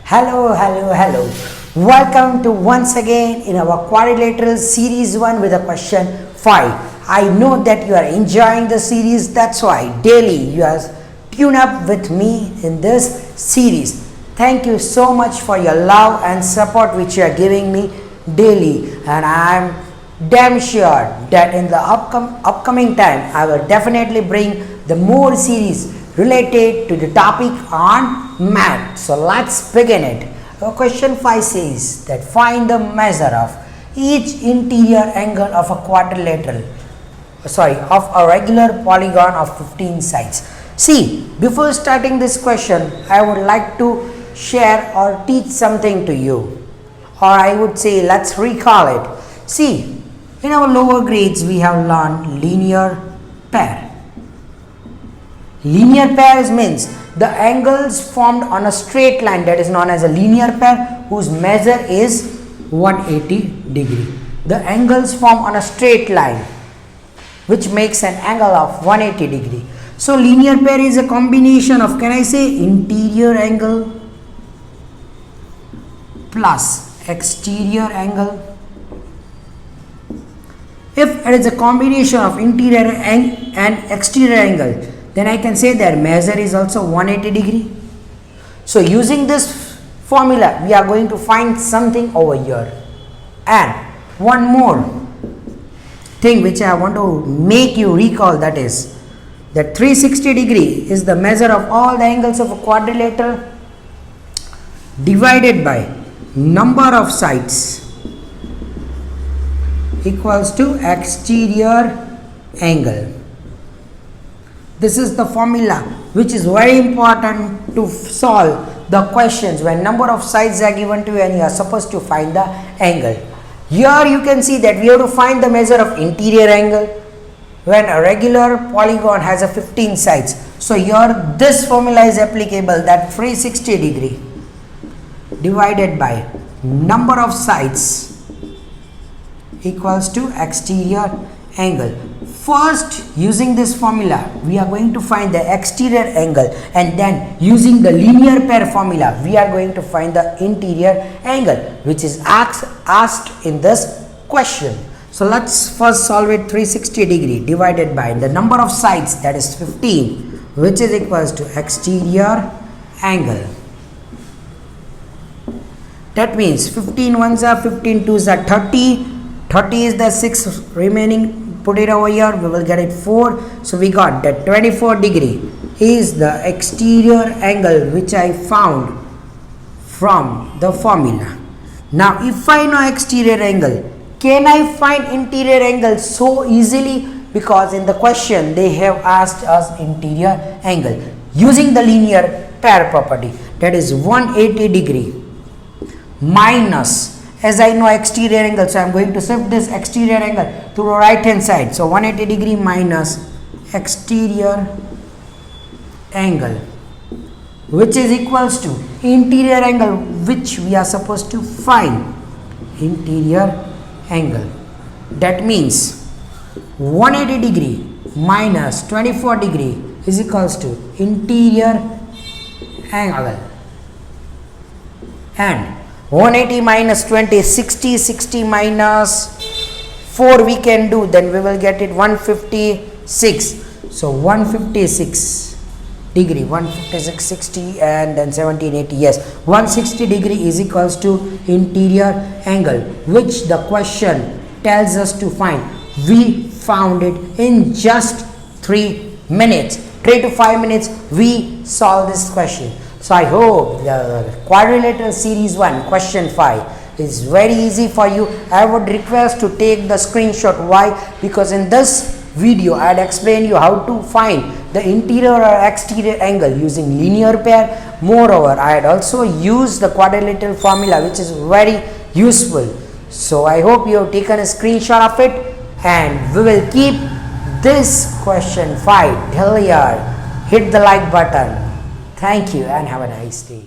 Hello. Welcome to once again in our Quadrilateral series 1 with a question 5. I know that you are enjoying the series, that's why daily you are tune up with me in this series. Thank you so much for your love and support which you are giving me daily, and I am damn sure that in the upcoming time I will definitely bring the more series related to the topic on math. So let's begin it. Question 5 says that find the measure of each interior angle of a of a regular polygon of 15 sides. See, before starting this question, I would like to share or teach something to you, or I would say let's recall it. See, in our lower grades we have learned linear pair. Linear pairs means the angles formed on a straight line, that is known as a linear pair, whose measure is 180 degree. The angles formed on a straight line which makes an angle of 180 degree. So linear pair is a combination of, can I say, interior angle plus exterior angle. If it is a combination of interior and exterior angle, then I can say their measure is also 180 degree. So using this formula we are going to find something over here. And one more thing which I want to make you recall, that is that 360 degree is the measure of all the angles of a quadrilateral divided by number of sides equals to exterior angle. This is the formula which is very important to solve the questions when number of sides are given to you and you are supposed to find the angle. Here you can see that we have to find the measure of interior angle when a regular polygon has a 15 sides. So here this formula is applicable, that 360 degree divided by number of sides equals to exterior angle. First, using this formula we are going to find the exterior angle, and then using the linear pair formula we are going to find the interior angle which is asked in this question. So let's first solve it. 360 degree divided by the number of sides, that is 15, which is equals to exterior angle. That means 15 ones are 15 twos are 30. 30 is the 6 remaining. Put it over here, we will get it 4. So we got that 24 degree is the exterior angle which I found from the formula. Now if I know exterior angle, can I find interior angle so easily? Because in the question they have asked us interior angle using the linear pair property, that is 180 degree minus, as I know exterior angle, so I am going to shift this exterior angle to the right hand side. So 180 degree minus exterior angle, which is equals to interior angle which we are supposed to find, interior angle. That means 180 degree minus 24 degree is equals to interior angle, and 180 minus 20 is 60, 60 minus 4 we can do, then we will get it 156. So 156 degree, 156, 60 and then 17, 80, yes, 160 degree is equals to interior angle, which the question tells us to find. We found it in just 3 minutes, 3 to 5 minutes we solve this question. So I hope the Quadrilateral series 1 question 5 is very easy for you. I would request to take the screenshot. Why? Because in this video I had explained you how to find the interior or exterior angle using linear pair. Moreover, I had also used the quadrilateral formula which is very useful. So I hope you have taken a screenshot of it, and we will keep this question 5 till here. Hit the like button. Thank you and have a nice day.